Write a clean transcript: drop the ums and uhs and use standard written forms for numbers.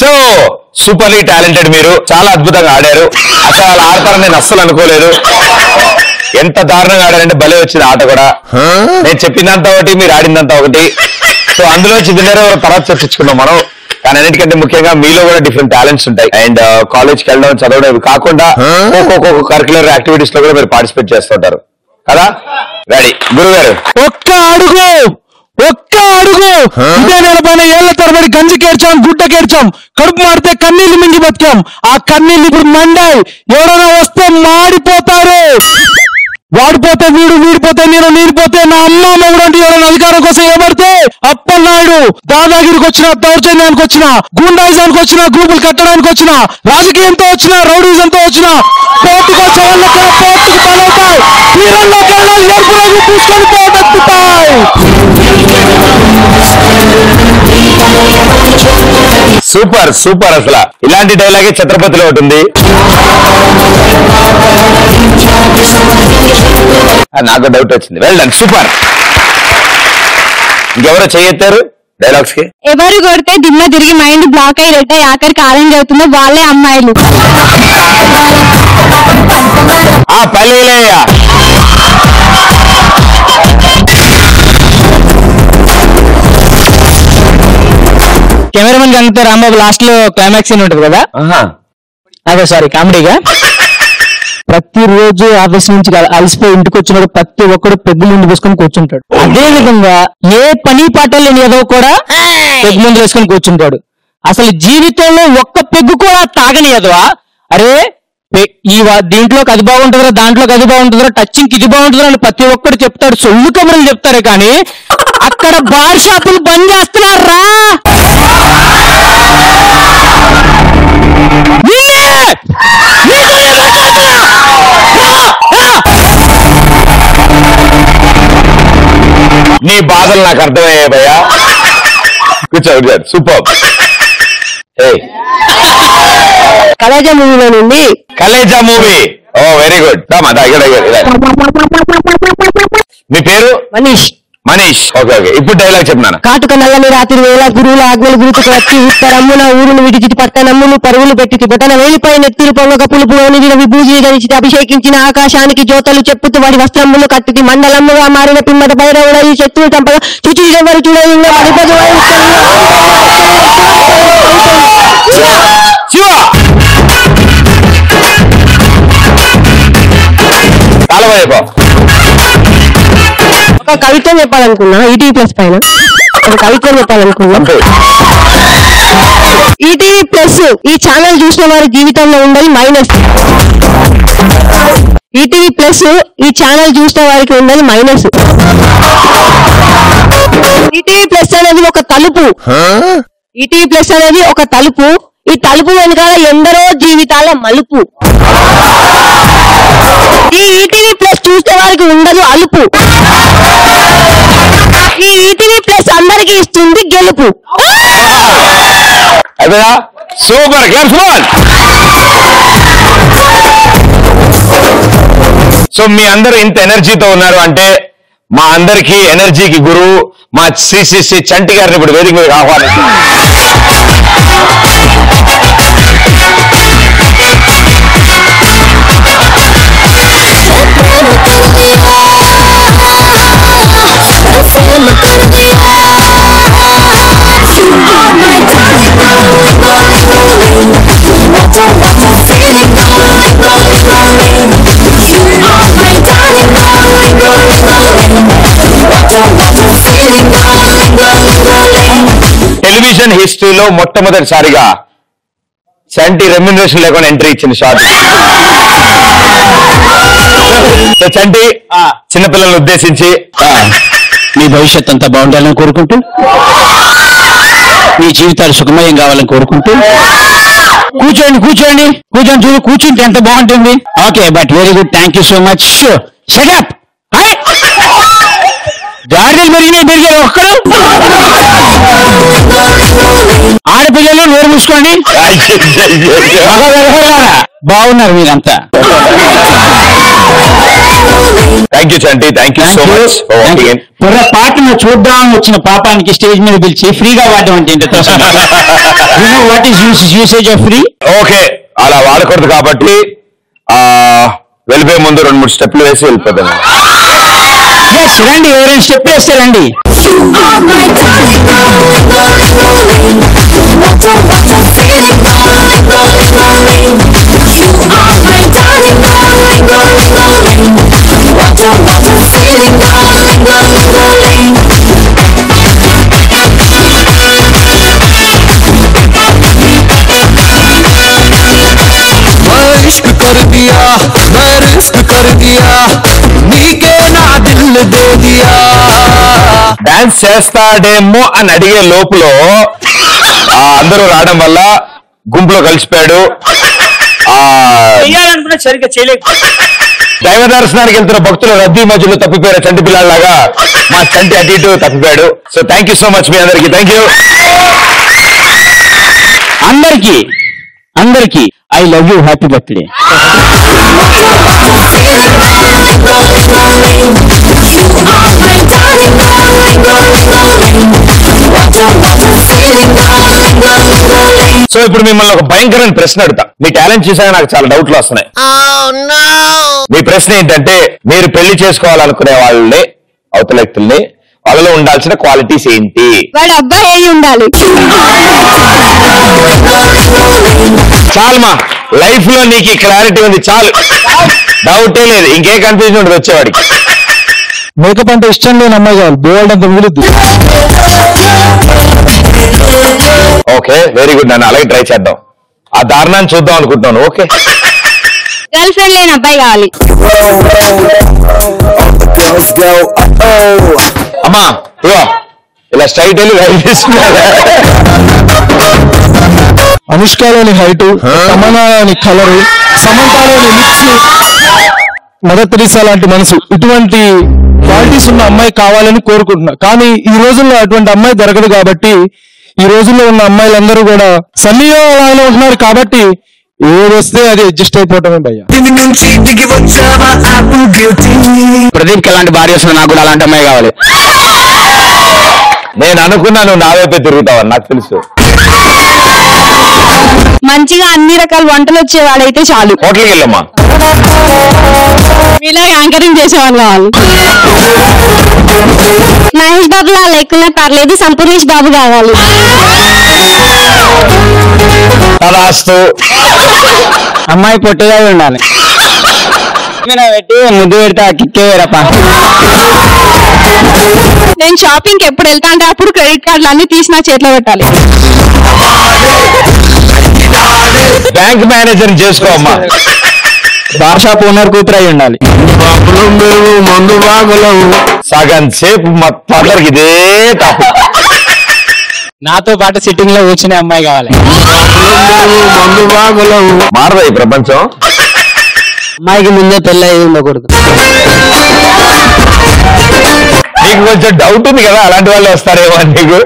So superbly talented, మీరు చాలా అద్భుతంగా ఆడారు. అసలు అలా ఆడతారని నేను అస్సలు అనుకోలేదు. ఎంత దారుణంగా ఆడారంటే భలే వచ్చింది ఆట కూడా. నేను చెప్పిందంతా ఒకటి, మీరు ఆడిందంతా ఒకటి. సో అందులో విన్నర్ తర్వాత చర్చించుకున్నాం మనం. కానీ అన్నిటికంటే ముఖ్యంగా మీలో కూడా డిఫరెంట్ టాలెంట్స్ ఉంటాయి. అండ్ కాలేజ్కి వెళ్ళడం, చదవడం కాకుండా ఒక్కొక్క కరిక్యులర్ యాక్టివిటీస్ లో కూడా మీరు పార్టిసిపేట్ చేస్తుంటారు కదా. రెడీ గురుగారు? ఒక్క అడుగు ఇదే నిలబడిన ఏళ్ల తరబడి గంజి కేర్చాం, గుడ్డ కేర్చాం, కడుపు మాడితే కన్నీళ్లు మింగి బతికాం. ఆ కన్నీళ్లు ఇప్పుడు మండాయి. ఎవరైనా వస్తే మాడిపోతారు. వాడిపోతే వీడిపోతే నీడిపోతే నా అమ్మ మొగుడు అంటే ఎవరైనా అధికారం కోసం ఏమడితే అప్పన్నాయుడు దాదాగిరికి వచ్చిన, దౌర్జన్యానికి వచ్చిన, గూండాయిజానికి వచ్చిన, గ్రూపులు కట్టడానికి వచ్చిన, రాజకీయంతో వచ్చిన, రౌడీజంతో వచ్చిన, కోర్టుకు వచ్చే వాళ్ళకి కోర్టుకు పనవుతాయి. తీరంలోకి వెళ్ళాలి, ఎరుపు రంగు పూసుకొని పోటెత్తుతాయి. Super super. అసలు ఇలాంటి డైలాగే ఛత్రపతిలో ఉంటుంది. నాకు డౌట్ వచ్చింది. Well done, super. ఇంకెవరో చేయెత్తారు డైలాగ్స్ కి? ఎవరు కొడితే దిమ్మ తిరిగి మైండ్ బ్లాక్ అయ్యి రెడ్ అయ్యి ఆఖరికి ఆరెంజ్ అవుతుందో వాళ్ళే అమ్మాయిలు. ఆ పల్లెలయ్య కెమెరామెన్ కనిపితే రాంబాబు లాస్ట్ లో క్లైమాక్స్ సీన్ ఉంటుంది కదా, అదే సారీ కామెడీగా. ప్రతిరోజు ఆఫీస్ నుంచి అలసిపోయి ఇంటికి వచ్చినప్పుడు ప్రతి ఒక్కడు పెగ్గు ముందు వేసుకొని కూర్చుంటాడు. అదే విధంగా ఏ పని పాట లేని ఏదో కూడా పెగ్గు ముందు వేసుకొని కూర్చుంటాడు. అసలు జీవితంలో ఒక్క పెగ్గు కూడా తాగనియదువా? అరే దీంట్లోకి అది బాగుంటుందిరా, దాంట్లోకి అది బాగుంటుందిరా, టచింగ్ ఇది బాగుంటుందిరా అని ప్రతి ఒక్కరు చెప్తాడు. సొల్లు కబుర్లు చెప్తారు. కానీ అక్కడ బార్ షాపులు బంద్ చేస్తున్నారా? నీ బాధలు నాకు అర్థమయ్యాయి భయ్యా. కూర్చో. సూపర్. కలేజా మూవీలో నుండి. కలేజా మూవీ. ఓ వెరీ గుడ్. మీ పేరు? మనీష్. ఓకే. ఇప్పుడు డైలాగ్ చెప్తున్నాను. కాటుక నల్లని రాత్రి వేళ గురువుల ఆజ్ఞలు గురుతుకు వచ్చి ఉత్తరమ్మున ఊరును విడిచిటి పట్టనమ్మును పరుగులు పెట్టి బొటన వేలిపై నెత్తిరి పొంగక పులుపు విభూజి ధరించి అభిషేకించిన ఆకాశానికి జ్యోతలు చెప్పుతూ వాడి వస్త్రములు కత్తికి మండలమ్ముగా మారిన పిమ్మట భైరవుడ ఈ శత్రువు చంపగా చుచి ఎవరు చూడగా మడిపదు ఒక కవిత్వం చెప్పాలనుకున్నా ఈటీవీ ప్లస్ పైన. ఒక కవిత్వం చెప్పాలనుకున్నా. ఈటీవీ ప్లస్ ఈ ఛానల్ చూసిన వారి జీవితంలో ఉండాలి మైనస్. ఈటీవీ ప్లస్ ఈ ఛానల్ చూసిన వారికి ఉండాలి మైనస్. ఈటీవీ ప్లస్ అనేది ఒక తలుపు. ఈటీవీ ప్లస్ అనేది ఒక తలుపు. ఈ తలుపు వెనకాల ఎందరో జీవితాల మలుపు. ఈ ఈటీవీ ప్లస్ చూసే వారికి ఉండదు అలుపు. ఈ ఈటీవీ ప్లస్ అందరికి ఇస్తుంది గెలుపు. సూపర్. సో మీ అందరూ ఇంత ఎనర్జీతో ఉన్నారు అంటే మా అందరికి ఎనర్జీకి గురువు మా శ్రీ చంటి గారిని ఇప్పుడు వేదిక మీద ఆహ్వానిస్తున్నాం. టెలివిజన్ హిస్టరీలో మొట్టమొదటిసారిగా చంటి రెమ్యునరేషన్ లేకుండా ఎంట్రీ ఇచ్చింది షాట్. చంటి చిన్నపిల్లలను ఉద్దేశించి మీ భవిష్యత్ అంతా బాగుండాలని కోరుకుంటూ, మీ జీవితాలు సుఖమయం కావాలని కోరుకుంటూ, కూర్చోండి చూడు, కూర్చుంటే ఎంత బాగుంటుంది. Okay, but very good, thank you so much. Shut up. గాడిదలు పెరిగారు ఒక్కడు. ఆడపిల్లలు నోరు మూసుకోండి. బాగున్నారు మీరంతా. Thank you Chanti, thank you so much. పాటను చూద్దామని వచ్చిన పాపానికి స్టేజ్ మీద పిలిచి ఫ్రీగా వాడడం అంటే what is usage of free? Okay, అలా వాడకూడదు కాబట్టి వెళ్ళిపోయే ముందు 2-3 స్టెప్లు వేసి వెళ్ళిపోతాను. రండి, ఎవరైనా స్టెప్ వేస్తారండి. इश्क कर दिया मैं रिस्क कर दिया नीके ना दिल दे दिया. డాన్స్ చేస్తాడేమో అని అడిగే లోపల అందరూ రావడం వల్ల గుంపులో కలిసిపోయాడు. సరిగ్గా చేయలేదు. దైవ దర్శనానికి వెళ్తున్న భక్తుల రద్దీ మధ్యలో తప్పిపోయారు చంటి పిల్లలాగా. మా చంటి అటు ఇటు తప్పిపోయాడు. So thank you so much మీ అందరికి. థ్యాంక్ యూ అందరికి I love you, happy birthday. So ఇప్పుడు మిమ్మల్ని ఒక భయంకరమైన ప్రశ్న అడుగుతా. మీ టాలెంట్ చూసాక నాకు చాలా డౌట్లు వస్తున్నాయి. మీ ప్రశ్న ఏంటంటే, మీరు పెళ్లి చేసుకోవాలనుకునే వాళ్ళని, అవతల వ్యక్తుల్ని, వాళ్ళలో ఉండాల్సిన క్వాలిటీస్ ఏంటి? వాడు అబ్బాయి అయి ఉండాలి. చాలుమా, లైఫ్ లో నీకు క్లారిటీ ఉంది, చాలు, డౌటే లేదు, ఇంకే కన్ఫ్యూజన్ ఉండదు వచ్చేవాడికి. మేకప్ అంటే ఇష్టం లేని అమ్మాయి కావాలి, బోల్డ్ అంత మిగులుద్ది. ఓకే, వెరీ గుడ్, నన్ను అలాగే ట్రై చేద్దాం. ఆ దారుణాన్ని చూద్దాం అనుకుంటున్నాను. ఓకే, గర్ల్ ఫ్రెండ్ లేని అబ్బాయి కావాలి. అమ్మా ఇవో ఇలా స్ట్రైట్ వెళ్ళి రైట్ తీసుకున్నారు. అనుష్కలోని హైటు, తమన్నాలోని కలరు, సమంతలోని లిప్స్, మదర్ తెరీసా లాంటి మనసు, ఇటువంటి క్వాలిటీస్ ఉన్న అమ్మాయి కావాలని కోరుకుంటున్నా. కానీ ఈ రోజుల్లో అటువంటి అమ్మాయి దొరకదు కాబట్టి, ఈ రోజుల్లో ఉన్న అమ్మాయిలందరూ కూడా సన్నీయో అలానే ఉంటున్నారు కాబట్టి ఏది వస్తే అది అడ్జస్ట్ అయిపోవటమే భయ్య. ప్రదీప్ ఎలాంటి భార్య వస్తుంది, నాకు కూడా అలాంటి అమ్మాయి కావాలి. నేను అనుకున్నా నువ్వు నా వైపే తిరుగుతావని నాకు తెలుసు. మంచిగా అన్ని రకాల వంటలు వచ్చేవాడైతే చాలు. హోటల్కి వెళ్ళమ్మా, ఇలా యాంకరింగ్ చేసేవాళ్ళు కావాలి. మహేష్ బాబు లా లేకున్నా పర్లేదు, సంపూర్ణేష్ బాబు కావాలి. తదాస్తు. అమ్మాయి పొట్టిగా ఉండాలి. పెట్టి ముద్దు పెడితే కిక్కే వేరప్ప. నేను షాపింగ్ ఎప్పుడు వెళ్తా అంటే అప్పుడు క్రెడిట్ కార్డులు అన్ని తీసి నా చేతిలో పెట్టాలి. బ్యాంక్ మేనేజర్ చేసుకో అమ్మా. బార్ షాప్ ఓనర్ కూతురు అయి ఉండాలి. సగం సేపు మొత్తం అందరికి ఇదే తప్పు. నాతో పాటు సిట్టింగ్ లో కూర్చునే అమ్మాయి కావాలి. మారదా ఈ ప్రపంచం? అమ్మాయికి ముందే పెళ్ళి అయ్యి ఉండకూడదు. నీకు కొంచెం డౌట్ ఉంది కదా, అలాంటి వాళ్ళు వస్తారేమో అని నీకు.